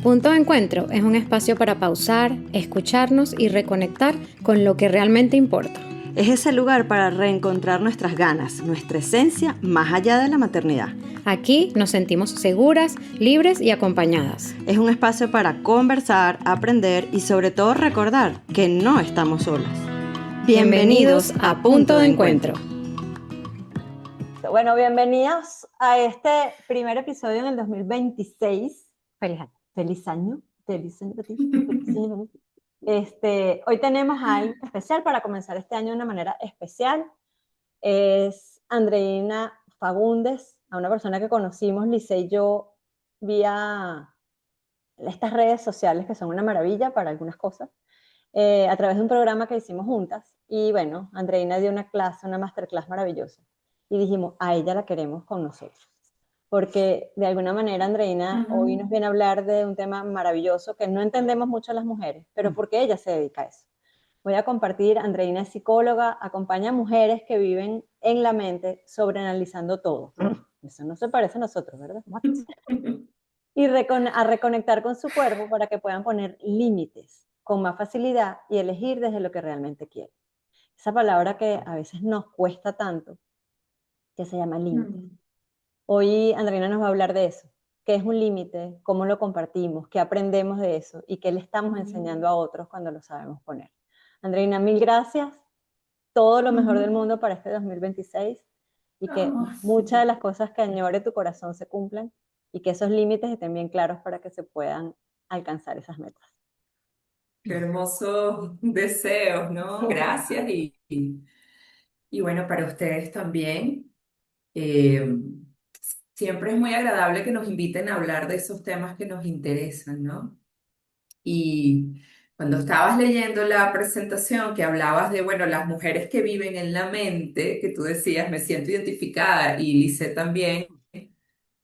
Punto de Encuentro es un espacio para pausar, escucharnos y reconectar con lo que realmente importa. Es ese lugar para reencontrar nuestras ganas, nuestra esencia más allá de la maternidad. Aquí nos sentimos seguras, libres y acompañadas. Es un espacio para conversar, aprender y sobre todo recordar que no estamos solas. Bienvenidos a Punto de Encuentro. Bueno, bienvenidos a este primer episodio en el 2026. Feliz año. Feliz año. Feliz año para ti. Feliz año para ti. Hoy tenemos a alguien especial para comenzar este año de una manera especial. Es Andreina Fagundes, a una persona que conocimos, Lice y yo, vía estas redes sociales que son una maravilla para algunas cosas, a través de un programa que hicimos juntas. Y bueno, Andreina dio una clase, una masterclass maravillosa. Y dijimos, a ella la queremos con nosotros. Porque de alguna manera Andreina hoy nos viene a hablar de un tema maravilloso que no entendemos mucho las mujeres, pero porque ella se dedica a eso. Voy a compartir, Andreina es psicóloga, acompaña a mujeres que viven en la mente sobreanalizando todo. Eso no se parece a nosotros, ¿verdad? Y a reconectar con su cuerpo para que puedan poner límites con más facilidad y elegir desde lo que realmente quieren. Esa palabra que a veces nos cuesta tanto, que se llama límite. Hoy Andreina nos va a hablar de eso. ¿Qué es un límite? ¿Cómo lo compartimos? ¿Qué aprendemos de eso? ¿Y qué le estamos enseñando a otros cuando lo sabemos poner? Andreina, mil gracias. Todo lo mejor del mundo para este 2026 y que muchas de las cosas que añore tu corazón se cumplan y que esos límites estén bien claros para que se puedan alcanzar esas metas. Qué hermosos deseos, ¿no? Gracias y bueno, para ustedes también. Eh, Siempre es muy agradable que nos inviten a hablar de esos temas que nos interesan, ¿no? Y cuando estabas leyendo la presentación que hablabas de, bueno, las mujeres que viven en la mente, que tú decías, me siento identificada y Lice también,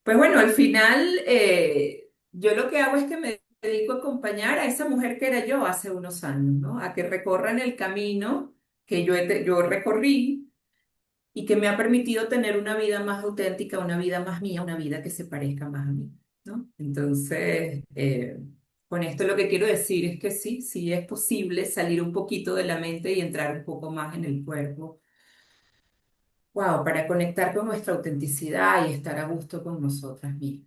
pues bueno, al final yo lo que hago es que me dedico a acompañar a esa mujer que era yo hace unos años, ¿no? A que recorran el camino que yo recorrí y que me ha permitido tener una vida más auténtica, una vida más mía, una vida que se parezca más a mí, ¿no? Entonces, con esto lo que quiero decir es que sí, sí es posible salir un poquito de la mente y entrar un poco más en el cuerpo. Wow, para conectar con nuestra autenticidad y estar a gusto con nosotras mismas.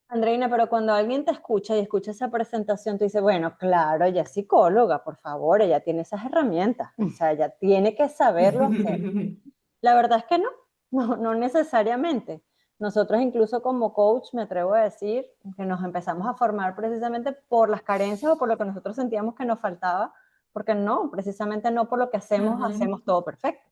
Andreina, pero cuando alguien te escucha y escucha esa presentación, tú dices, bueno, claro, ella es psicóloga, por favor, ella tiene esas herramientas, o sea, ella tiene que saberlo hacer. La verdad es que no necesariamente. Nosotros incluso como coach, me atrevo a decir, que nos empezamos a formar precisamente por las carencias o por lo que nosotros sentíamos que nos faltaba, porque no, precisamente no por lo que hacemos todo perfecto.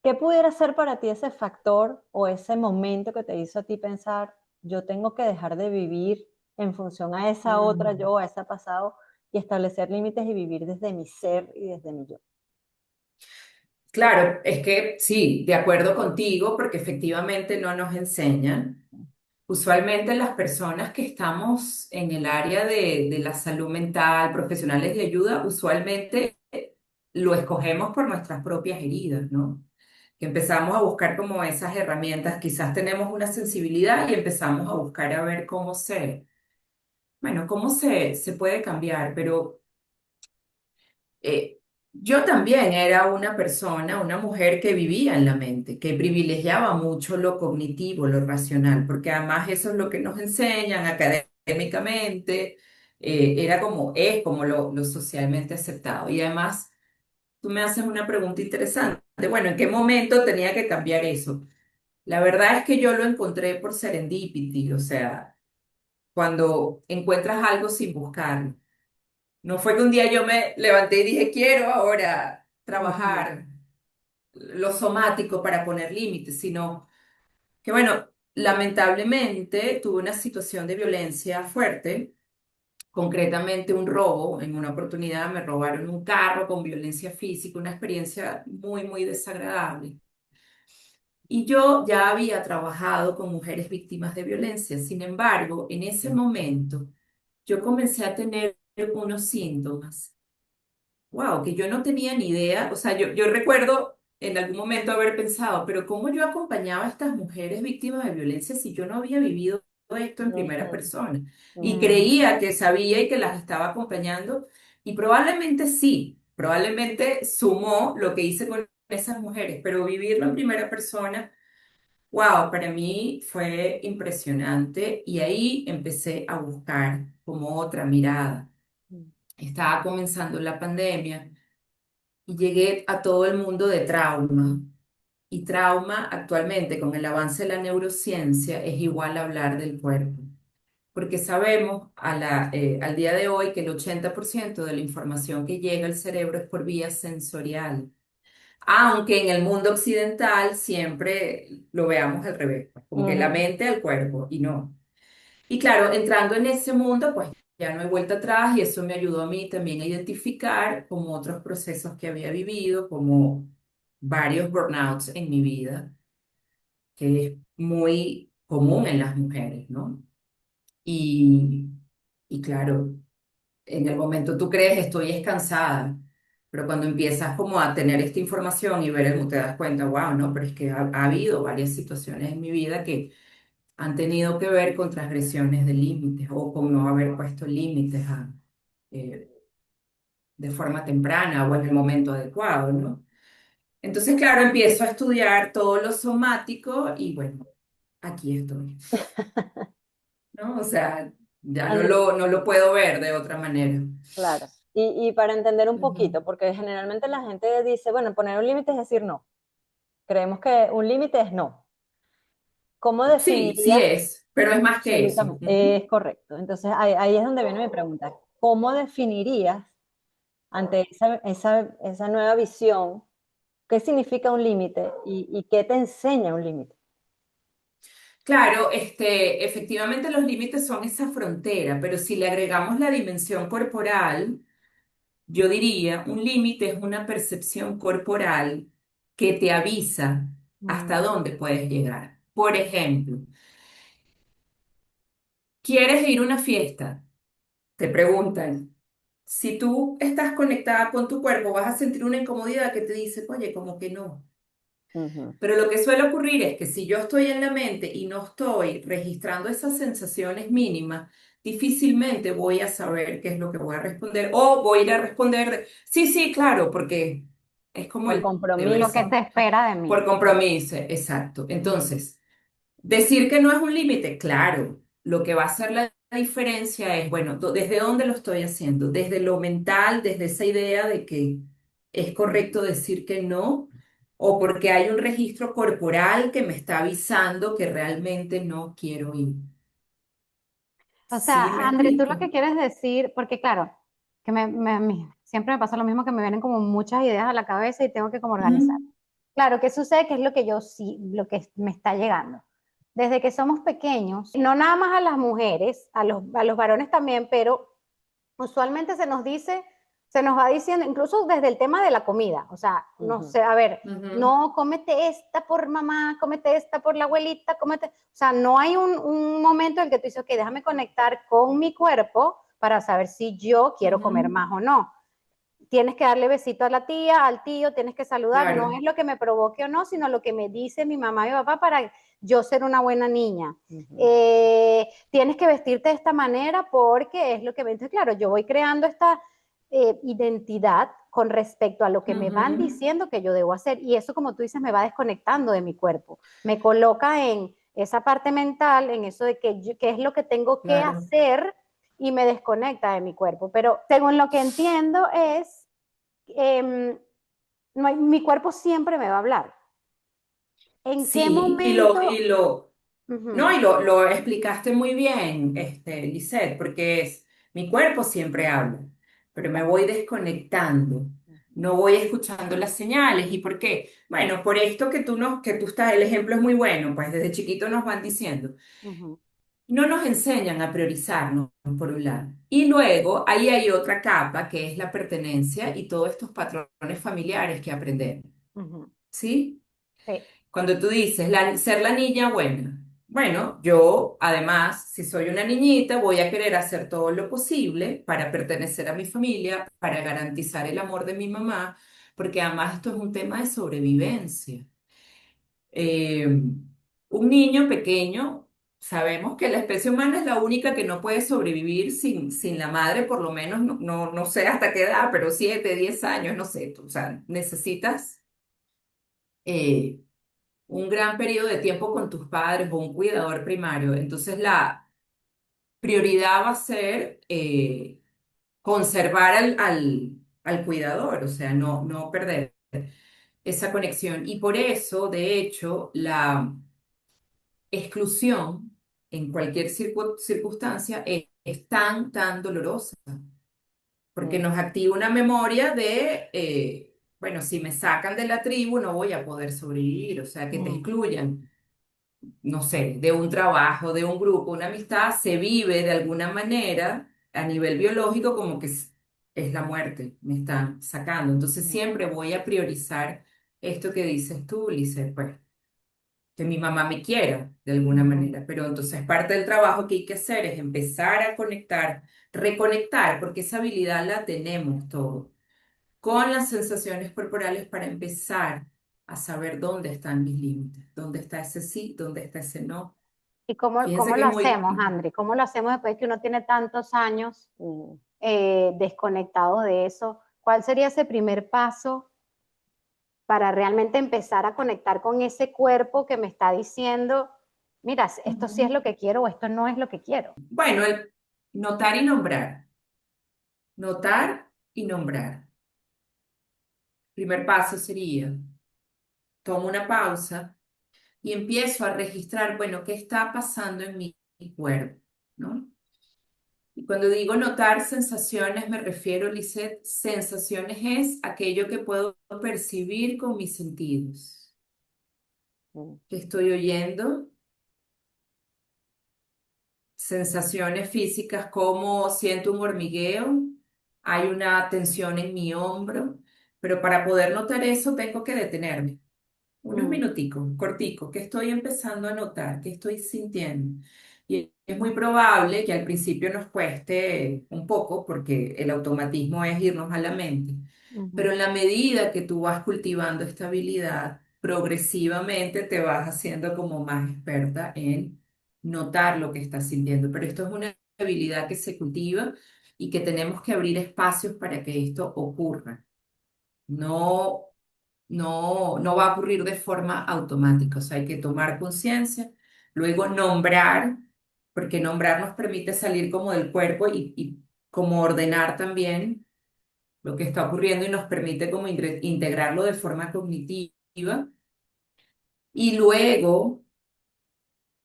¿Qué pudiera ser para ti ese factor o ese momento que te hizo a ti pensar, yo tengo que dejar de vivir en función a esa otra yo, a ese pasado, y establecer límites y vivir desde mi ser y desde mi yo? Claro, es que sí, de acuerdo contigo, porque efectivamente no nos enseñan. Usualmente las personas que estamos en el área de la salud mental, profesionales de ayuda, usualmente lo escogemos por nuestras propias heridas, ¿no? Que empezamos a buscar como esas herramientas, quizás tenemos una sensibilidad y empezamos a buscar a ver cómo se puede cambiar, pero eh, yo también era una persona, una mujer que vivía en la mente, que privilegiaba mucho lo cognitivo, lo racional, porque además eso es lo que nos enseñan académicamente, es como lo socialmente aceptado. Y además, tú me haces una pregunta interesante. Bueno, ¿en qué momento tenía que cambiar eso? La verdad es que yo lo encontré por serendipity, o sea, cuando encuentras algo sin buscarlo. No fue que un día yo me levanté y dije, quiero ahora trabajar lo somático para poner límites, sino que, bueno, lamentablemente tuve una situación de violencia fuerte, concretamente un robo. En una oportunidad me robaron un carro con violencia física, una experiencia muy, muy desagradable. Y yo ya había trabajado con mujeres víctimas de violencia. Sin embargo, en ese momento yo comencé a tener unos síntomas, wow, que yo no tenía ni idea. O sea, yo recuerdo en algún momento haber pensado, pero ¿cómo yo acompañaba a estas mujeres víctimas de violencia si yo no había vivido esto en primera Ujú, persona y ujú, creía que sabía y que las estaba acompañando y probablemente sí, probablemente sumó lo que hice con esas mujeres, pero vivirlo en primera persona, wow, para mí fue impresionante y ahí empecé a buscar como otra mirada. Estaba comenzando la pandemia y llegué a todo el mundo de trauma. Y trauma actualmente con el avance de la neurociencia es igual a hablar del cuerpo, porque sabemos al día de hoy que el 80% de la información que llega al cerebro es por vía sensorial, aunque en el mundo occidental siempre lo veamos al revés, pues, como que la ujú. mente al cuerpo y no. Y claro, entrando en ese mundo, pues ya no hay vuelta atrás y eso me ayudó a mí también a identificar como otros procesos que había vivido, como varios burnouts en mi vida, que es muy común en las mujeres, ¿no? Y, y claro, en el momento tú crees, estoy es cansada, pero cuando empiezas como a tener esta información y ver, te das cuenta, wow, no, pero es que ha habido varias situaciones en mi vida que han tenido que ver con transgresiones de límites o con no haber puesto límites eh, de forma temprana o en el momento adecuado, ¿no? Entonces, claro, empiezo a estudiar todo lo somático y bueno, aquí estoy, ¿no? O sea, ya André, no lo puedo ver de otra manera. claro. Y para entender un Ujú. poquito, porque generalmente la gente dice, bueno, poner un límite es decir no. Creemos que un límite es no. ¿Cómo Sí, sí definirías? es, pero es más que eso. Absolutamente, es correcto. Entonces ahí es donde viene mi pregunta. ¿Cómo definirías ante esa nueva visión qué significa un límite y qué te enseña un límite? Claro, efectivamente los límites son esa frontera, pero si le agregamos la dimensión corporal, yo diría, un límite es una percepción corporal que te avisa hasta Mm, dónde puedes llegar. Por ejemplo, ¿quieres ir a una fiesta? Te preguntan. Si tú estás conectada con tu cuerpo, vas a sentir una incomodidad que te dice, oye, como que no. ujú, Pero lo que suele ocurrir es que si yo estoy en la mente y no estoy registrando esas sensaciones mínimas, difícilmente voy a saber qué es lo que voy a responder o voy a ir a responder sí, sí, claro, porque es como por el deber compromiso. Lo que ser. se espera de mí. Por compromiso, exacto. Ujú, Entonces, decir que no es un límite, claro. Lo que va a hacer la diferencia es, bueno, ¿desde dónde lo estoy haciendo? Desde lo mental, desde esa idea de que es correcto decir que no, o porque hay un registro corporal que me está avisando que realmente no quiero ir. O ¿Sí sea, me André, tú lo explico? que quieres decir, porque claro, que siempre me pasa lo mismo, que me vienen como muchas ideas a la cabeza y tengo que como organizar. Ujú. Claro, ¿qué sucede? ¿Qué es lo que yo sí, lo que me está llegando? Desde que somos pequeños, no nada más a las mujeres, a los varones también, pero usualmente se nos va diciendo, incluso desde el tema de la comida, o sea, no ujú, sé, a ver, Ujú. no, cómete esta por mamá, cómete esta por la abuelita, cómete, o sea, no hay un momento en el que tú dices, ok, déjame conectar con mi cuerpo para saber si yo quiero comer Ujú. más o no. Tienes que darle besito a la tía, al tío, tienes que saludar, no Claro, es lo que me provoque o no, sino lo que me dice mi mamá y mi papá para yo ser una buena niña. ujú, Tienes que vestirte de esta manera porque es lo que me dice, claro, yo voy creando esta identidad con respecto a lo que me van ujú. diciendo que yo debo hacer y eso, como tú dices, me va desconectando de mi cuerpo, me coloca en esa parte mental, en eso de qué es lo que tengo que Claro. hacer y me desconecta de mi cuerpo. Pero según lo que entiendo es, eh, no hay, mi cuerpo siempre me va a hablar. ¿En qué Sí, momento? no, Ujú, y lo explicaste muy bien, Lisette, porque es, mi cuerpo siempre habla, pero me voy desconectando, no voy escuchando las señales. ¿Y por qué? Bueno, por esto que tú estás, el ejemplo es muy bueno, pues desde chiquito nos van diciendo, ujú, no nos enseñan a priorizarnos, por un lado. Y luego ahí hay otra capa que es la pertenencia y todos estos patrones familiares que aprendemos, ujú. ¿sí? Sí. Cuando tú dices ser la niña buena, bueno, yo además, si soy una niñita, voy a querer hacer todo lo posible para pertenecer a mi familia, para garantizar el amor de mi mamá, porque además esto es un tema de sobrevivencia. Un niño pequeño sabemos que la especie humana es la única que no puede sobrevivir sin la madre, por lo menos, no sé hasta qué edad, pero 7, 10 años, no sé, o sea, necesitas eh, un gran periodo de tiempo con tus padres o un cuidador primario. Entonces, la prioridad va a ser conservar al cuidador, o sea, no perder esa conexión. Y por eso, de hecho, la exclusión en cualquier circunstancia es tan dolorosa, porque Mm, nos activa una memoria de, bueno, si me sacan de la tribu no voy a poder sobrevivir, o sea, que te mm, excluyan, no sé, de un trabajo, de un grupo, una amistad, se vive de alguna manera a nivel biológico como que es la muerte, me están sacando. Entonces mm, siempre voy a priorizar esto que dices tú, Lice, pues que mi mamá me quiera de alguna mm, manera. Pero entonces parte del trabajo que hay que hacer es empezar a conectar, reconectar, porque esa habilidad la tenemos todos, con las sensaciones corporales para empezar a saber dónde están mis límites, dónde está ese sí, dónde está ese no. ¿Y cómo, Fíjense cómo que lo es muy... hacemos, Andri? ¿Cómo lo hacemos después que uno tiene tantos años mm. desconectado de eso? ¿Cuál sería ese primer paso para realmente empezar a conectar con ese cuerpo que me está diciendo, mira, esto sí es lo que quiero o esto no es lo que quiero? Bueno, el notar y nombrar. Notar y nombrar. Primer paso sería, tomo una pausa y empiezo a registrar, bueno, ¿qué está pasando en mi cuerpo? ¿No? Y cuando digo notar sensaciones, me refiero, Lisette, sensaciones es aquello que puedo percibir con mis sentidos. Mm, Que estoy oyendo, sensaciones físicas como siento un hormigueo, hay una tensión en mi hombro, pero para poder notar eso tengo que detenerme. Unos mm, minuticos, corticos, que estoy empezando a notar, que estoy sintiendo. Y es muy probable que al principio nos cueste un poco, porque el automatismo es irnos a la mente, pero ujú, en la medida que tú vas cultivando esta habilidad, progresivamente te vas haciendo como más experta en notar lo que estás sintiendo. Pero esto es una habilidad que se cultiva y que tenemos que abrir espacios para que esto ocurra. No no va a ocurrir de forma automática, o sea, hay que tomar conciencia, luego nombrar, porque nombrar nos permite salir como del cuerpo y como ordenar también lo que está ocurriendo y nos permite como integrarlo de forma cognitiva y luego,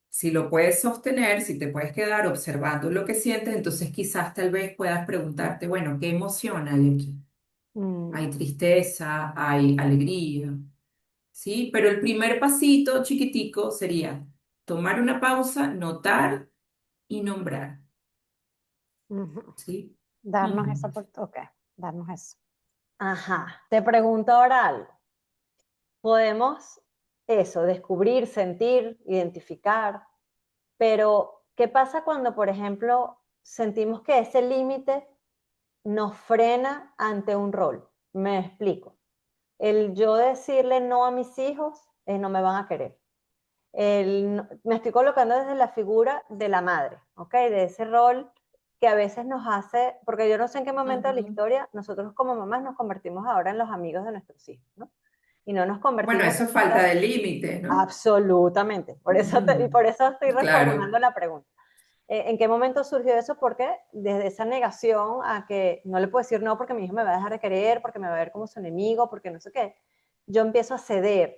si lo puedes sostener, si te puedes quedar observando lo que sientes, entonces quizás tal vez puedas preguntarte, bueno, ¿qué emoción hay aquí? mm, Hay tristeza, hay alegría. ¿Sí? Pero el primer pasito chiquitico sería tomar una pausa, notar y nombrar, Ujú. ¿sí? Darnos Ujú. esa oportunidad, ok, darnos eso. Ajá. Te pregunto ahora algo. Podemos eso, descubrir, sentir, identificar, pero ¿qué pasa cuando, por ejemplo, sentimos que ese límite nos frena ante un rol? Me explico. El yo decirle no a mis hijos, no me van a querer. Me estoy colocando desde la figura de la madre, ¿ok? De ese rol que a veces nos hace, porque yo no sé en qué momento de la Ujú. historia nosotros como mamás nos convertimos ahora en los amigos de nuestros hijos, ¿no? Y no nos Bueno, convertimos eso es en falta de límites, ¿no? absolutamente. Y Ujú. por eso estoy Claro. reformulando la pregunta. ¿En qué momento surgió eso? Porque desde esa negación a que no le puedo decir no porque mi hijo me va a dejar de querer, porque me va a ver como su enemigo, porque no sé qué, yo empiezo a ceder.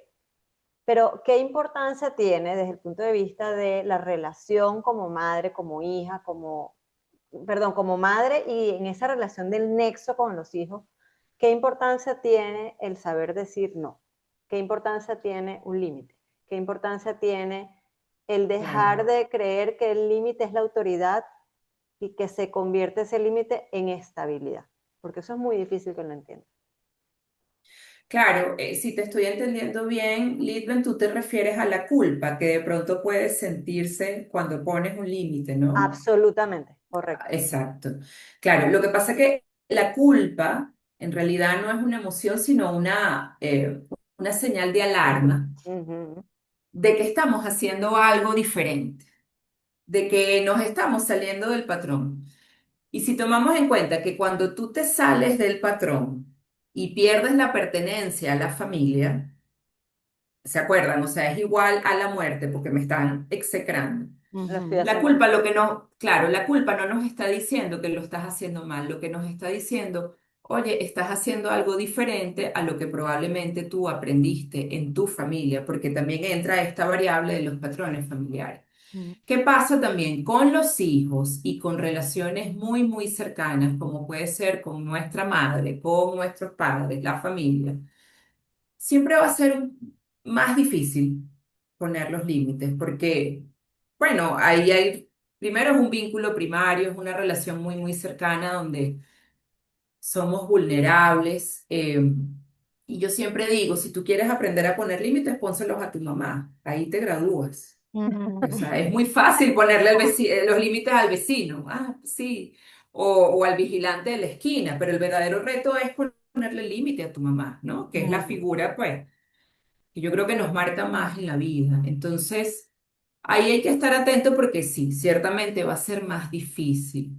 Pero, ¿qué importancia tiene desde el punto de vista de la relación como madre, como hija, perdón, como madre y en esa relación del nexo con los hijos? ¿Qué importancia tiene el saber decir no? ¿Qué importancia tiene un límite? ¿Qué importancia tiene el dejar Claro. de creer que el límite es la autoridad y que se convierte ese límite en estabilidad? Porque eso es muy difícil que lo entiendan. Claro, si te estoy entendiendo bien, Lidben, tú te refieres a la culpa que de pronto puede sentirse cuando pones un límite, ¿no? Absolutamente, correcto. Exacto. Claro, lo que pasa es que la culpa en realidad no es una emoción, sino una señal de alarma Ujú, de que estamos haciendo algo diferente. de que nos estamos saliendo del patrón. Y si tomamos en cuenta que cuando tú te sales del patrón y pierdes la pertenencia a la familia, ¿se acuerdan? O sea, es igual a la muerte porque me están execrando. Lo Ujú. estoy La haciendo culpa, mal. lo que no, claro, la culpa no nos está diciendo que lo estás haciendo mal, lo que nos está diciendo, oye, estás haciendo algo diferente a lo que probablemente tú aprendiste en tu familia, porque también entra esta variable de los patrones familiares. Mm. ¿Qué pasa también con los hijos y con relaciones muy, muy cercanas, como puede ser con nuestra madre, con nuestros padres, la familia? Siempre va a ser más difícil poner los límites, porque, bueno, ahí hay, primero es un vínculo primario, es una relación muy, muy cercana donde somos vulnerables. Y yo siempre digo, si tú quieres aprender a poner límites, pónselos a tu mamá, ahí te gradúas. O sea, es muy fácil ponerle los límites al vecino, ah, sí, o al vigilante de la esquina, pero el verdadero reto es ponerle límite a tu mamá, ¿no? Que es la Mm. figura, pues, que yo creo que nos marca más en la vida. Entonces, ahí hay que estar atento porque sí, ciertamente va a ser más difícil.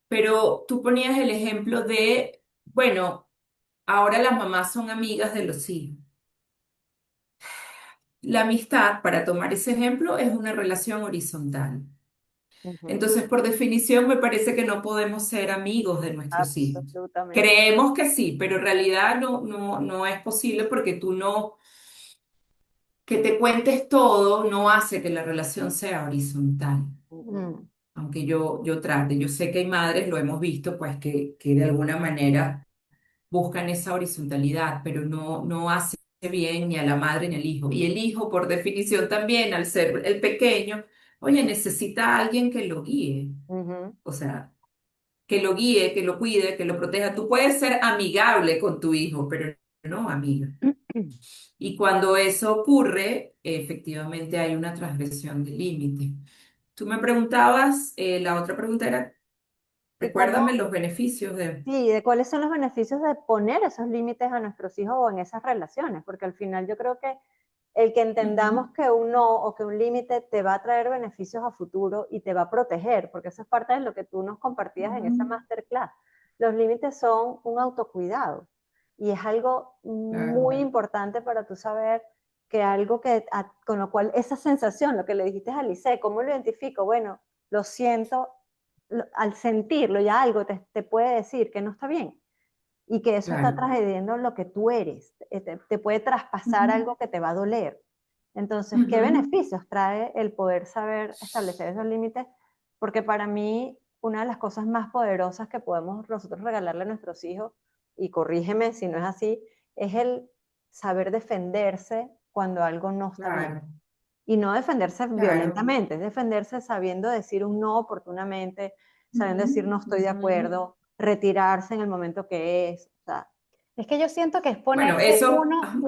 Pero tú ponías el ejemplo de, bueno, ahora las mamás son amigas de los hijos. La amistad, para tomar ese ejemplo, es una relación horizontal. Ujú. Entonces, por definición, me parece que no podemos ser amigos de nuestros hijos. Absolutamente. Creemos que sí, pero en realidad no es posible porque tú no, que te cuentes todo no hace que la relación sea horizontal. Ujú. Mm. Aunque yo trate, yo sé que hay madres, lo hemos visto, pues que de alguna manera buscan esa horizontalidad, pero no hace bien ni a la madre ni al hijo. Y el hijo, por definición también, al ser el pequeño, oye, necesita a alguien que lo guíe. Ujú. O sea, que lo guíe, que lo cuide, que lo proteja. Tú puedes ser amigable con tu hijo, pero no amiga. Y cuando eso ocurre, efectivamente hay una transgresión de límite. Tú me preguntabas, la otra pregunta era, ¿Y cómo, recuérdame los beneficios de... sí, de cuáles son los beneficios de poner esos límites a nuestros hijos o en esas relaciones? Porque al final yo creo que el que Ujú, entendamos que un no o que un límite te va a traer beneficios a futuro y te va a proteger, porque eso es parte de lo que tú nos compartías en esa ujú, masterclass. Los límites son un autocuidado y es algo claro, muy importante para tú saber que algo que, con lo cual esa sensación, lo que le dijiste a Alice, ¿cómo lo identifico? Bueno, lo siento, al sentirlo ya algo te puede decir que no está bien y que eso está claro. trascendiendo lo que tú eres, te puede traspasar Ujú, algo que te va a doler. Entonces, ¿qué ujú, beneficios trae el poder saber establecer esos límites? Porque para mí, una de las cosas más poderosas que podemos nosotros regalarle a nuestros hijos, y corrígeme si no es así, es el saber defenderse cuando algo no está bien. claro, Y no defenderse claro. violentamente, es defenderse sabiendo decir un no oportunamente, sabiendo Ujú, decir no estoy de ujú. acuerdo, retirarse en el momento que es. O sea, Es que yo siento que es Bueno, ponerse eso, ajá,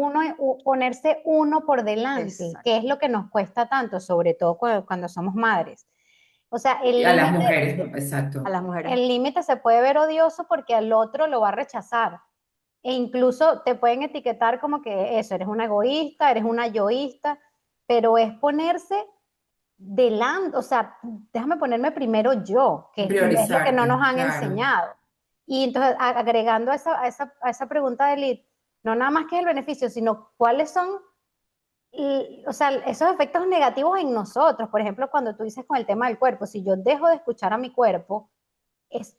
ponerse uno por delante, que exacto. es lo que nos cuesta tanto, sobre todo cuando somos madres. O sea, a las mujeres, ¿no? Exacto. A las mujeres. el límite se puede ver odioso porque al otro lo va a rechazar. E incluso te pueden etiquetar como que eso, eres una egoísta, eres una yoísta, pero es ponerse delante, o sea, déjame ponerme primero yo, que es lo que no nos Priorizarte, han claro. enseñado. Y entonces, agregando a esa pregunta de Lid, no nada más que es el beneficio, sino cuáles son, o sea, esos efectos negativos en nosotros. Por ejemplo, cuando tú dices con el tema del cuerpo, si yo dejo de escuchar a mi cuerpo,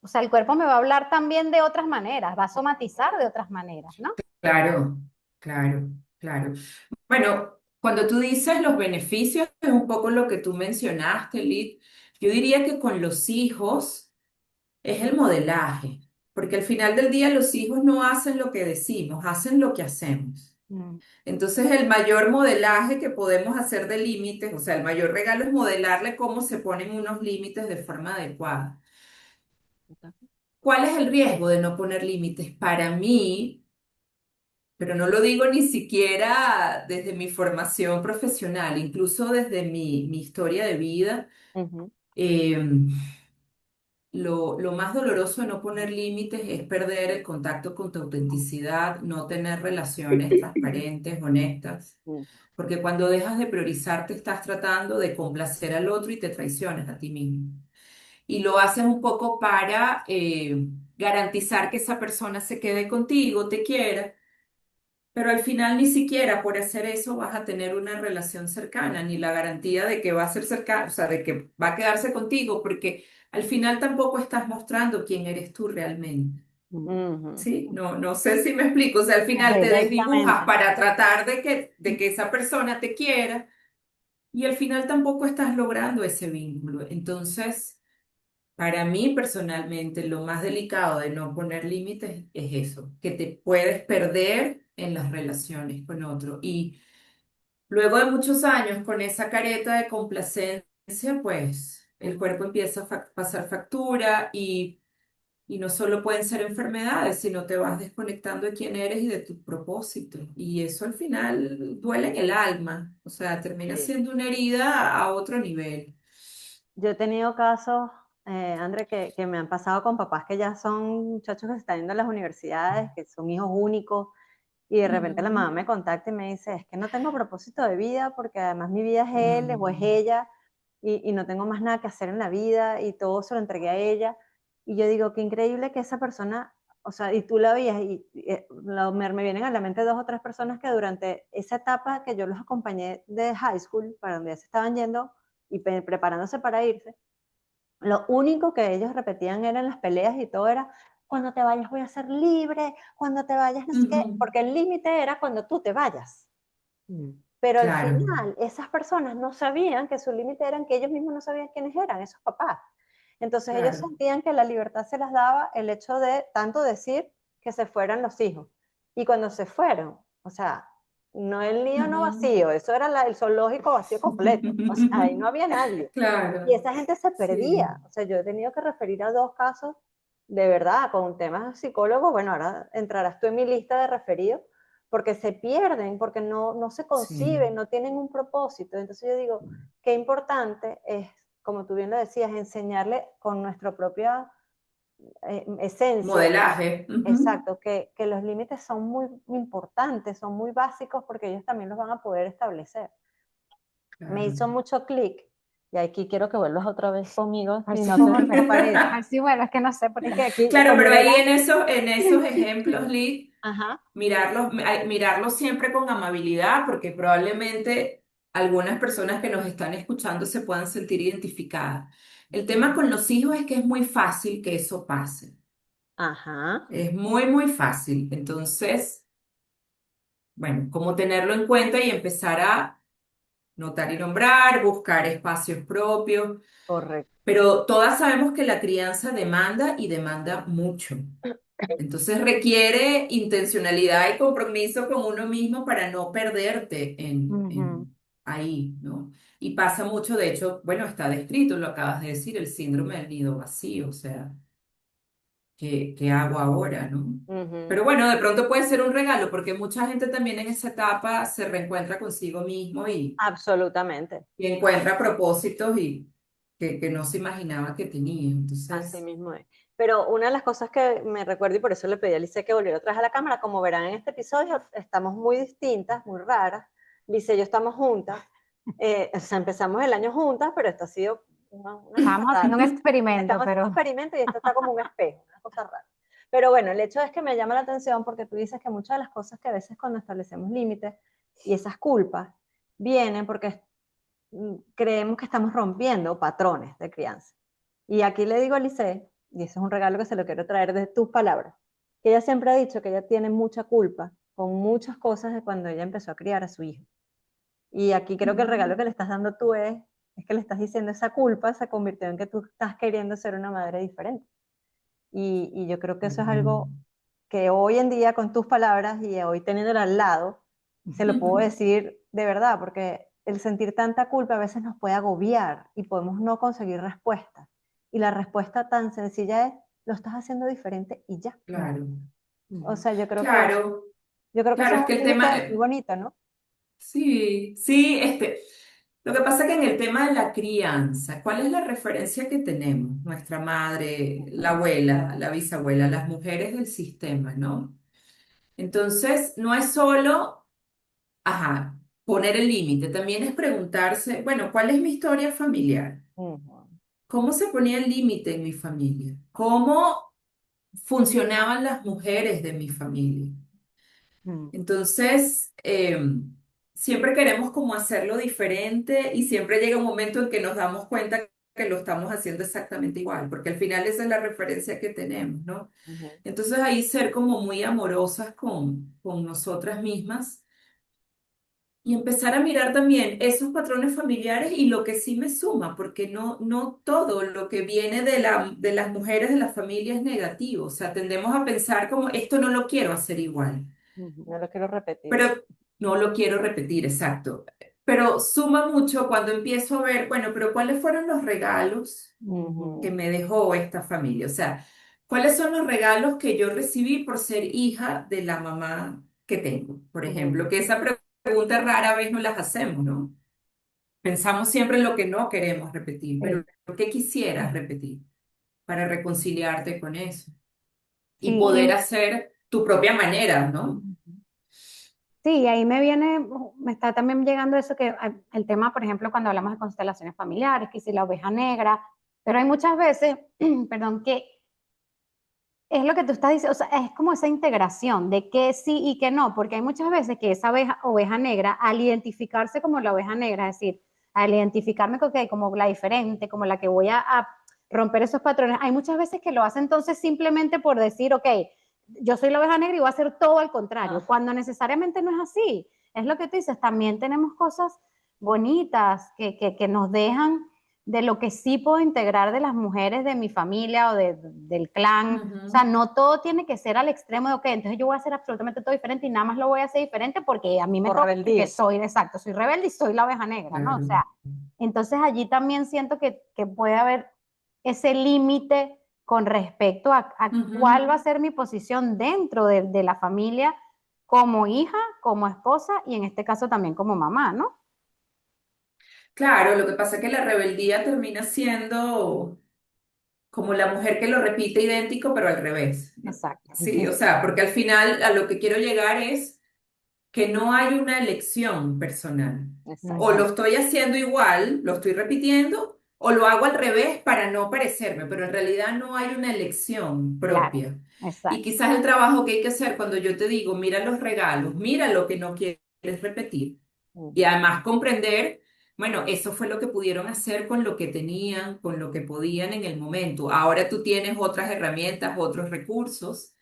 o sea, el cuerpo me va a hablar también de otras maneras, va a somatizar de otras maneras, ¿no? Claro, claro, claro. Bueno, cuando tú dices los beneficios, es un poco lo que tú mencionaste, Lid. Yo diría que con los hijos es el modelaje, porque al final del día los hijos no hacen lo que decimos, hacen lo que hacemos. Mm. Entonces, el mayor modelaje que podemos hacer de límites, o sea, el mayor regalo es modelarle cómo se ponen unos límites de forma adecuada. ¿Cuál es el riesgo de no poner límites? Para mí, pero no lo digo ni siquiera desde mi formación profesional, incluso desde mi historia de vida, Ujú. eh, lo más doloroso de no poner límites es perder el contacto con tu autenticidad, no tener relaciones transparentes, honestas, Mm. porque cuando dejas de priorizarte estás tratando de complacer al otro y te traicionas a ti mismo. Y lo haces un poco para garantizar que esa persona se quede contigo, te quiera, pero al final ni siquiera por hacer eso vas a tener una relación cercana, ni la garantía de que va a ser cercana, o sea, de que va a quedarse contigo, porque al final tampoco estás mostrando quién eres tú realmente. Ujú. Sí, no sé si me explico, o sea, al final te desdibujas Perfectamente. para tratar de que esa persona te quiera y al final tampoco estás logrando ese vínculo. Entonces, para mí personalmente, lo más delicado de no poner límites es eso, que te puedes perder en las relaciones con otro. Y luego de muchos años con esa careta de complacencia, pues el cuerpo empieza a pasar factura y no solo pueden ser enfermedades, sino te vas desconectando de quién eres y de tu propósito. Y eso al final duele en el alma, o sea, termina Sí. siendo una herida a otro nivel. Yo he tenido casos, André, que me han pasado con papás que ya son muchachos que se están yendo a las universidades, que son hijos únicos, y de repente la mamá Ujú. me contacta y me dice, es que no tengo propósito de vida porque además mi vida es él o es Mm, ella y no tengo más nada que hacer en la vida y todo se lo entregué a ella. Y yo digo, qué increíble que esa persona, o sea, y tú la veías me vienen a la mente dos o tres personas que durante esa etapa que yo los acompañé de high school, para donde ya se estaban yendo y preparándose para irse, lo único que ellos repetían eran las peleas y todo era, cuando te vayas voy a ser libre, cuando te vayas no sé qué, ujú. porque el límite era cuando tú te vayas. Pero al Claro, final, esas personas no sabían que su límite eran que ellos mismos no sabían quiénes eran, esos papás. Entonces ellos claro. sentían que la libertad se las daba el hecho de tanto decir que se fueran los hijos. Y cuando se fueron, o sea, no el nido no Ujú. vacío, eso era el zoológico vacío completo. O sea, ahí no había nadie. Y Claro, esa gente se sí, perdía. O sea, yo he tenido que referir a dos casos de verdad con temas psicólogos. Bueno, ahora entrarás tú en mi lista de referidos porque se pierden, porque no se sí. conciben, no tienen un propósito. Entonces yo digo, qué importante es, como tú bien lo decías, enseñarle con nuestra propia esencia, Modelaje. Ujú. exacto, que los límites son muy importantes, son muy básicos porque ellos también los van a poder establecer. Me Claro. hizo mucho clic, y aquí quiero que vuelvas otra vez conmigo, A ver si si no se puedo me volver. parece. Así, bueno, es que no sé, Es porque que aquí, Claro, como pero ahí verás, en esos ejemplos, Lee, ajá, mirarlos siempre con amabilidad, porque probablemente algunas personas que nos están escuchando se puedan sentir identificadas. El tema con los hijos es que es muy fácil que eso pase. ajá, Es muy, muy fácil. Entonces, bueno, como tenerlo en cuenta y empezar a notar y nombrar, buscar espacios propios. correcto. Pero todas sabemos que la crianza demanda y demanda mucho. Entonces requiere intencionalidad y compromiso con uno mismo para no perderte Ujú. ahí, ¿no? Y pasa mucho, de hecho, bueno, está descrito, lo acabas de decir, el síndrome del nido vacío, o sea, ¿qué hago ahora, no? Ujú. Pero bueno, de pronto puede ser un regalo, porque mucha gente también en esa etapa se reencuentra consigo mismo Absolutamente, y encuentra propósitos y que no se imaginaba que tenía. así Entonces, mismo es. Pero una de las cosas que me recuerdo, y por eso le pedí a Lice que volviera otra vez a la cámara, como verán en este episodio, estamos muy distintas, muy raras. Lice y yo estamos juntas, o sea, empezamos el año juntas, pero esto ha sido una cosa estábamos rara. haciendo un experimento, Estamos haciendo un pero experimento y esto está como un espejo, una cosa rara. Pero bueno, el hecho es que me llama la atención porque tú dices que muchas de las cosas que a veces cuando establecemos límites y esas culpas vienen porque creemos que estamos rompiendo patrones de crianza. Y aquí le digo a Lice, y ese es un regalo que se lo quiero traer de tus palabras, que ella siempre ha dicho que ella tiene mucha culpa con muchas cosas de cuando ella empezó a criar a su hijo. Y aquí creo que el regalo que le estás dando tú es que le estás diciendo esa culpa se convirtió en que tú estás queriendo ser una madre diferente. Y yo creo que eso es algo que hoy en día con tus palabras y hoy teniéndola al lado, se lo puedo decir de verdad, porque el sentir tanta culpa a veces nos puede agobiar y podemos no conseguir respuesta. Y la respuesta tan sencilla es, lo estás haciendo diferente y ya. claro, O sea, claro, yo creo que eso claro, es es que un el límite tema, muy bonito, ¿no? sí, sí, Lo que pasa es que en el tema de la crianza, ¿cuál es la referencia que tenemos? Nuestra madre, la abuela, la bisabuela, las mujeres del sistema, ¿no? Entonces, no es solo, ajá, poner el límite, también es preguntarse, bueno, ¿cuál es mi historia familiar? Ujú, ¿Cómo se ponía el límite en mi familia? ¿Cómo funcionaban las mujeres de mi familia? ujú, Entonces, siempre queremos como hacerlo diferente y siempre llega un momento en que nos damos cuenta que lo estamos haciendo exactamente igual, porque al final esa es la referencia que tenemos, ¿no? ujú, Entonces ahí ser como muy amorosas con nosotras mismas y empezar a mirar también esos patrones familiares y lo que sí me suma, porque no todo lo que viene de las mujeres de la familia es negativo, o sea, tendemos a pensar como esto no lo quiero hacer igual. ujú. No lo quiero repetir. Pero no lo quiero repetir, exacto. Pero suma mucho cuando empiezo a ver, bueno, pero ¿cuáles fueron los regalos que Ujú, me dejó esta familia? O sea, ¿cuáles son los regalos que yo recibí por ser hija de la mamá que tengo? Por ejemplo, ujú. que esa pregunta rara vez no las hacemos, ¿no? Pensamos siempre en lo que no queremos repetir, Sí, pero ¿qué quisieras repetir para reconciliarte con eso? Y sí, poder hacer tu propia manera, ¿no? sí, y ahí me viene, me está también llegando eso que el tema, por ejemplo, cuando hablamos de constelaciones familiares, que si la oveja negra, pero hay muchas veces, perdón, que es lo que tú estás diciendo, o sea, es como esa integración de que sí y que no, porque hay muchas veces que esa oveja negra, al identificarse como la oveja negra, es decir, al identificarme como la diferente, como la que voy a romper esos patrones, hay muchas veces que lo hace entonces simplemente por decir, ok, yo soy la oveja negra y voy a hacer todo al contrario, Ah, cuando necesariamente no es así. Es lo que tú dices, también tenemos cosas bonitas que nos dejan de lo que sí puedo integrar de las mujeres de mi familia o del clan. O sea, Ujú. no todo tiene que ser al extremo de, ok, entonces yo voy a hacer absolutamente todo diferente y nada más lo voy a hacer diferente porque a mí me por toca, porque rebeldía. soy, exacto, soy rebelde y soy la oveja negra, ¿no? O Claro. sea, entonces allí también siento que puede haber ese límite con respecto a cuál Ujú. va a ser mi posición dentro de la familia como hija, como esposa y en este caso también como mamá, ¿no? Claro, lo que pasa es que la rebeldía termina siendo como la mujer que lo repite idéntico, pero al revés, ¿no? Exacto. Sí, o sea, porque al final a lo que quiero llegar es que no hay una elección personal. O Exacto. lo estoy haciendo igual, lo estoy repitiendo, o lo hago al revés para no parecerme, pero en realidad no hay una elección Claro, propia. Y exacto. quizás el trabajo que hay que hacer cuando yo te digo, mira los regalos, mira lo que no quieres repetir. Y Ujú, además comprender, bueno, eso fue lo que pudieron hacer con lo que tenían, con lo que podían en el momento. Ahora tú tienes otras herramientas, otros recursos.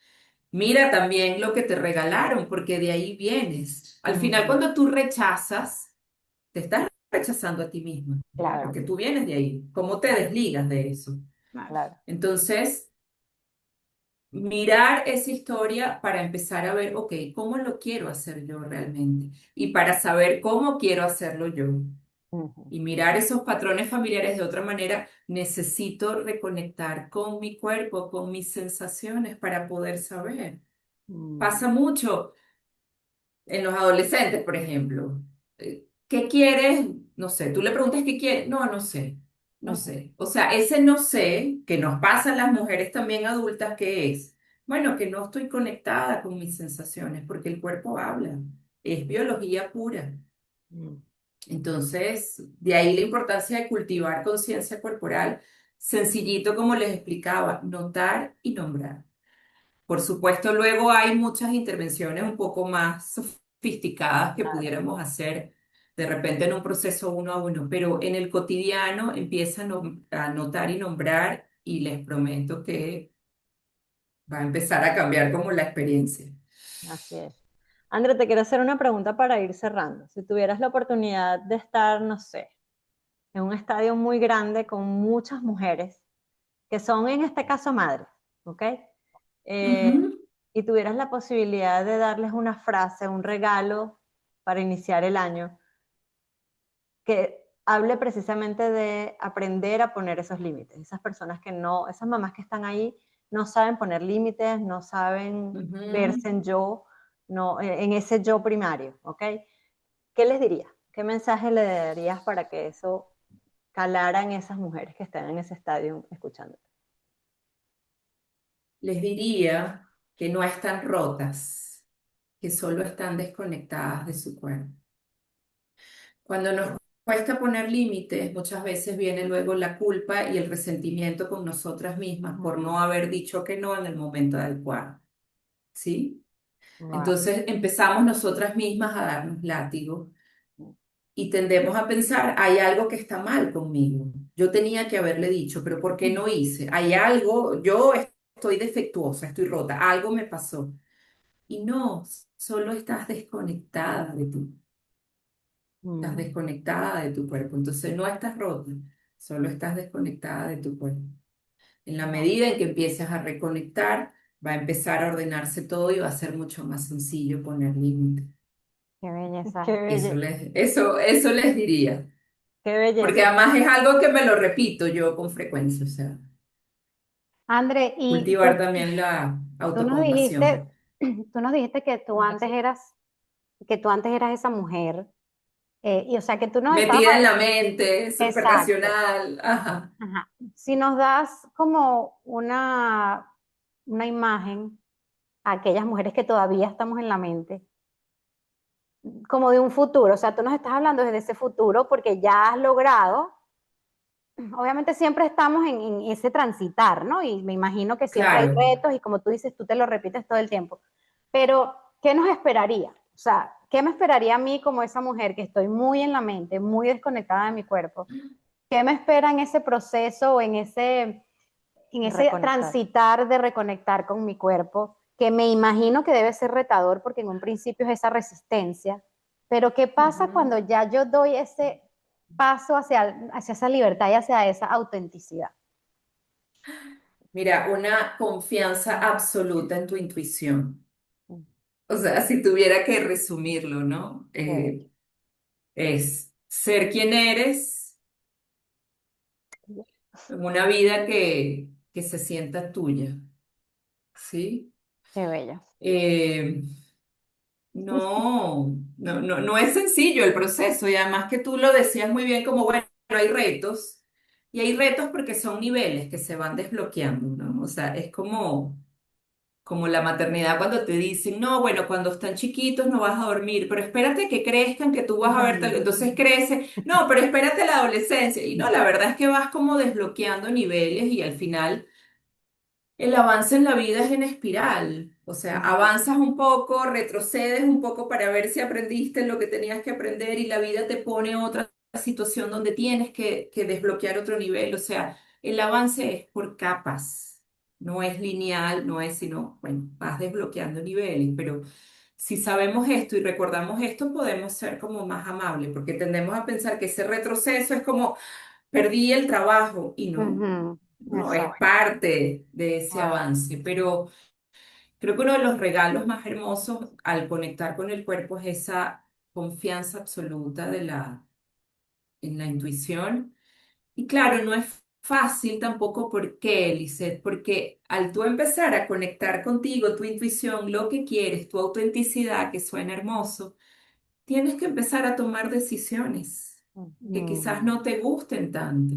Mira también lo que te regalaron, porque de ahí vienes. Al final, ujú. cuando tú rechazas, te estás rechazando a ti misma, Claro, porque tú vienes de ahí. ¿Cómo te claro, desligas de eso? claro. Entonces, mirar esa historia para empezar a ver, ok, ¿cómo lo quiero hacer yo realmente? Y para saber cómo quiero hacerlo yo. Ujú, Y mirar esos patrones familiares de otra manera, necesito reconectar con mi cuerpo, con mis sensaciones para poder saber. mm, Pasa mucho en los adolescentes, por ejemplo. ¿Qué quieres? No sé, tú le preguntas qué quieres. No, no sé, no ujú, sé. O sea, ese no sé que nos pasa a las mujeres también adultas, ¿qué es? Bueno, que no estoy conectada con mis sensaciones porque el cuerpo habla. Es biología pura. mm. Entonces, de ahí la importancia de cultivar conciencia corporal, sencillito como les explicaba, notar y nombrar. Por supuesto, luego hay muchas intervenciones un poco más sofisticadas que Claro. pudiéramos hacer de repente en un proceso uno a uno, pero en el cotidiano empieza a notar y nombrar y les prometo que va a empezar a cambiar como la experiencia. Así es. André, te quiero hacer una pregunta para ir cerrando. Si tuvieras la oportunidad de estar, no sé, en un estadio muy grande con muchas mujeres, que son en este caso madres, ¿ok? Eh, Ujú. y tuvieras la posibilidad de darles una frase, un regalo para iniciar el año, que hable precisamente de aprender a poner esos límites. Esas personas que no, esas mamás que están ahí no saben poner límites, no saben Ujú. verse en yo, no, en ese yo primario, ¿ok? ¿Qué les diría? ¿Qué mensaje le darías para que eso calara en esas mujeres que están en ese estadio escuchando? Les diría que no están rotas, que solo están desconectadas de su cuerpo. Cuando nos cuesta poner límites, muchas veces viene luego la culpa y el resentimiento con nosotras mismas por no haber dicho que no en el momento adecuado, ¿sí? Wow. Entonces empezamos nosotras mismas a darnos látigo y tendemos a pensar, hay algo que está mal conmigo. Yo tenía que haberle dicho, pero ¿por qué no hice? Hay algo, yo estoy defectuosa, estoy rota, algo me pasó. Y no, solo estás desconectada de ti. Estás desconectada de tu cuerpo. Entonces no estás rota, solo estás desconectada de tu cuerpo. En la medida en que empieces a reconectar, va a empezar a ordenarse todo y va a ser mucho más sencillo poner límites. Qué belleza. Qué Eso les diría. qué Porque belleza. además es algo que me lo repito yo con frecuencia, o sea, André, y cultivar también la tú nos dijiste, autocompasión. tú nos dijiste que tú antes eras esa mujer, y o sea que tú nos estabas, Metida en la mente, súper exacto, racional, ajá. ajá. Si nos das como una imagen a aquellas mujeres que todavía estamos en la mente, como de un futuro, o sea, tú nos estás hablando desde ese futuro porque ya has logrado, obviamente siempre estamos en ese transitar, ¿no? Y me imagino que siempre hay Claro. retos y como tú dices, tú te lo repites todo el tiempo. Pero, ¿qué nos esperaría? O sea, ¿qué me esperaría a mí como esa mujer que estoy muy en la mente, muy desconectada de mi cuerpo? ¿Qué me espera en ese proceso o en ese Reconectar. transitar de reconectar con mi cuerpo? Que me imagino que debe ser retador porque en un principio es esa resistencia. Pero ¿qué pasa cuando ya yo doy ese paso hacia esa libertad y hacia esa autenticidad? Mira, una confianza absoluta en tu intuición. O sea, si tuviera que resumirlo, ¿no? Qué bello. Es ser quien eres en una vida que se sienta tuya, ¿sí? Qué bello. Eh, no es sencillo el proceso y además que tú lo decías muy bien como, bueno, hay retos y hay retos porque son niveles que se van desbloqueando, ¿no? O sea, es como la maternidad cuando te dicen, no, bueno, cuando están chiquitos no vas a dormir, pero espérate que crezcan, que tú vas a ver tal, entonces crece, no, pero espérate la adolescencia. Y no, la verdad es que vas como desbloqueando niveles y al final el avance en la vida es en espiral. O sea, avanzas un poco, retrocedes un poco para ver si aprendiste lo que tenías que aprender y la vida te pone otra situación donde tienes que desbloquear otro nivel. O sea, el avance es por capas, no es lineal, no es sino, bueno, vas desbloqueando niveles, pero si sabemos esto y recordamos esto, podemos ser como más amables, porque tendemos a pensar que ese retroceso es como perdí el trabajo y no. Ujú. No, es Exacto. parte de ese Wow. avance, pero creo que uno de los regalos más hermosos al conectar con el cuerpo es esa confianza absoluta en la intuición. Y claro, no es fácil tampoco. ¿Por qué, Lisette? Porque al tú empezar a conectar contigo, tu intuición, lo que quieres, tu autenticidad, que suena hermoso, tienes que empezar a tomar decisiones que quizás Mm, no te gusten tanto.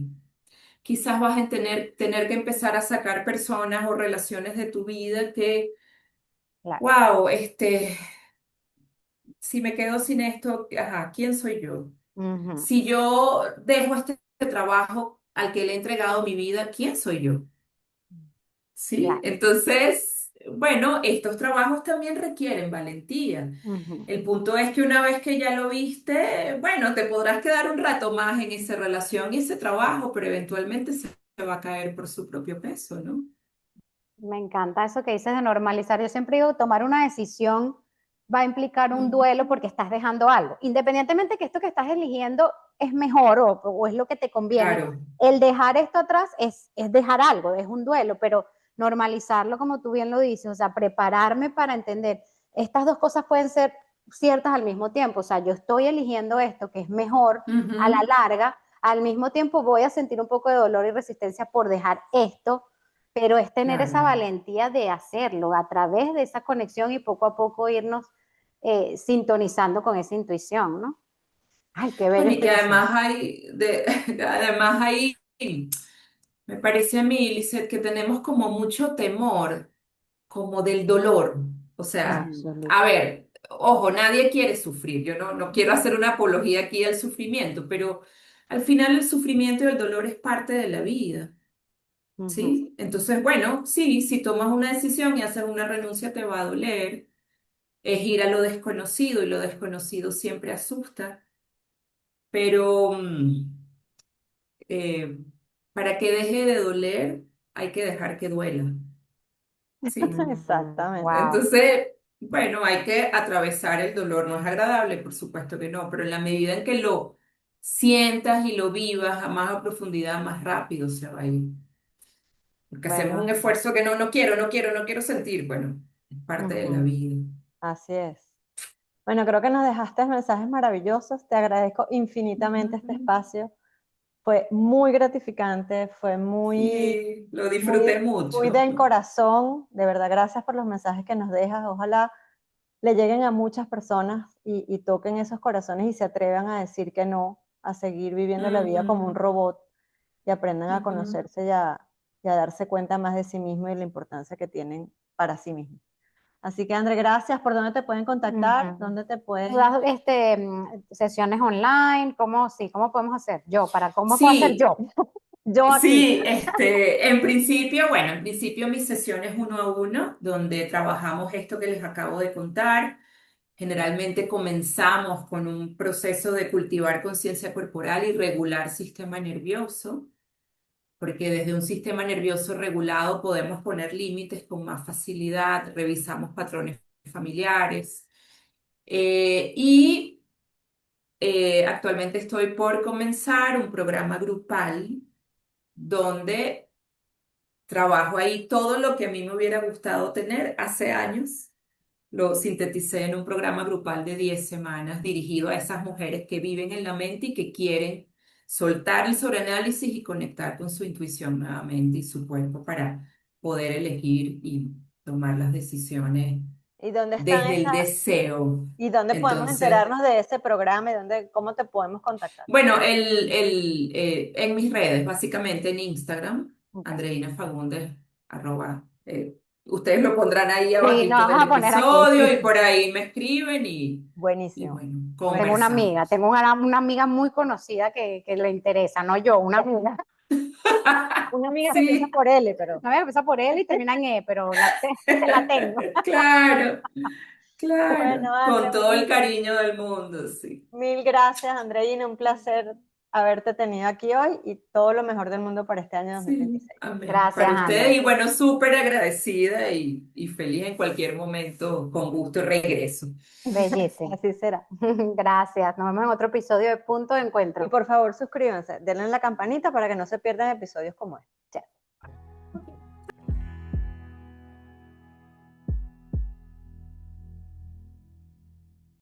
Quizás vas a tener que empezar a sacar personas o relaciones de tu vida que, claro. wow, si me quedo sin esto, ajá, ¿quién soy yo? Ujú. Si yo dejo este trabajo al que le he entregado mi vida, ¿quién soy yo? ¿Sí? Claro. Entonces, bueno, estos trabajos también requieren valentía. Ujú. El punto es que una vez que ya lo viste, bueno, te podrás quedar un rato más en esa relación y ese trabajo, pero eventualmente se va a caer por su propio peso, ¿no? Me encanta eso que dices de normalizar. Yo siempre digo, tomar una decisión va a implicar un Mm. duelo porque estás dejando algo. Independientemente que esto que estás eligiendo es mejor o es lo que te conviene, Claro, el dejar esto atrás es dejar algo, es un duelo, pero normalizarlo como tú bien lo dices, o sea, prepararme para entender, estas dos cosas pueden ser ciertas al mismo tiempo, o sea, yo estoy eligiendo esto que es mejor a la ujú, larga, al mismo tiempo voy a sentir un poco de dolor y resistencia por dejar esto, pero es tener esa claro. valentía de hacerlo a través de esa conexión y poco a poco irnos sintonizando con esa intuición, ¿no? Ay, qué bello Bueno, y estoy que diciendo. además hay, me parece a mí, Lizeth, que tenemos como mucho temor, como del dolor. O sea, a Absoluto. ver, ojo, nadie quiere sufrir. Yo no quiero hacer una apología aquí al sufrimiento, pero al final el sufrimiento y el dolor es parte de la vida, Ujú. ¿sí? Entonces, bueno, sí, si tomas una decisión y haces una renuncia te va a doler. Es ir a lo desconocido y lo desconocido siempre asusta, pero eh, para que deje de doler hay que dejar que duela, ¿sí? Exactamente. Wow. Entonces, bueno, hay que atravesar el dolor, no es agradable, por supuesto que no, pero en la medida en que lo sientas y lo vivas a más a profundidad, más rápido se va a ir. Porque hacemos Bueno, un esfuerzo que no quiero sentir, bueno, es parte de la Ujú, vida. así es. Bueno, creo que nos dejaste mensajes maravillosos. Te agradezco infinitamente este espacio. Fue muy gratificante, fue Sí, lo muy, disfruté muy mucho. del corazón. De verdad, gracias por los mensajes que nos dejas. Ojalá le lleguen a muchas personas y toquen esos corazones y se atrevan a decir que no, a seguir viviendo la vida como un Ujú, robot y aprendan a ujú. conocerse y a darse cuenta más de sí mismo y la importancia que tienen para sí mismos. Así que, André, gracias. ¿Por dónde te pueden contactar? ujú. ¿Dónde te ¿Tú pueden...? das, sesiones online? ¿Cómo, sí, cómo podemos hacer? ¿Cómo puedo hacer Sí, yo? Yo aquí. sí, en principio, bueno, en principio mi sesión es 1 a 1, donde trabajamos esto que les acabo de contar. Generalmente comenzamos con un proceso de cultivar conciencia corporal y regular sistema nervioso, porque desde un sistema nervioso regulado podemos poner límites con más facilidad, revisamos patrones familiares. Y actualmente estoy por comenzar un programa grupal donde trabajo ahí todo lo que a mí me hubiera gustado tener hace años. Lo sinteticé en un programa grupal de 10 semanas dirigido a esas mujeres que viven en la mente y que quieren soltar el sobreanálisis y conectar con su intuición nuevamente y su cuerpo para poder elegir y tomar las decisiones ¿Y dónde están desde el esas? deseo. ¿Y dónde podemos Entonces, enterarnos de ese programa y cómo te podemos contactar? bueno, en mis redes, básicamente en Instagram, Ok. Andreina Fagundes, arroba, ustedes lo pondrán ahí Sí, nos abajito del vamos a poner aquí, sí, episodio y sí. por ahí me escriben y Buenísimo. bueno, Tengo una Buenísimo. amiga, conversamos. una amiga muy conocida que le interesa, no yo, una amiga. Una amiga que empieza Sí, por L, pero Una amiga que empieza por él y termina en E, pero la tengo. claro, claro, bueno, André, con todo el cariño del mundo, sí. mil gracias, Andreina. Un placer haberte tenido aquí hoy y todo lo mejor del mundo para este año Sí, 2026. amén. Gracias, Para ustedes André. y bueno, súper agradecida y feliz en cualquier momento, con gusto regreso. Bellísimo. Así será. Gracias. Nos vemos en otro episodio de Punto de Y Encuentro. por favor, suscríbanse, denle en la campanita para que no se pierdan episodios como este. Chao.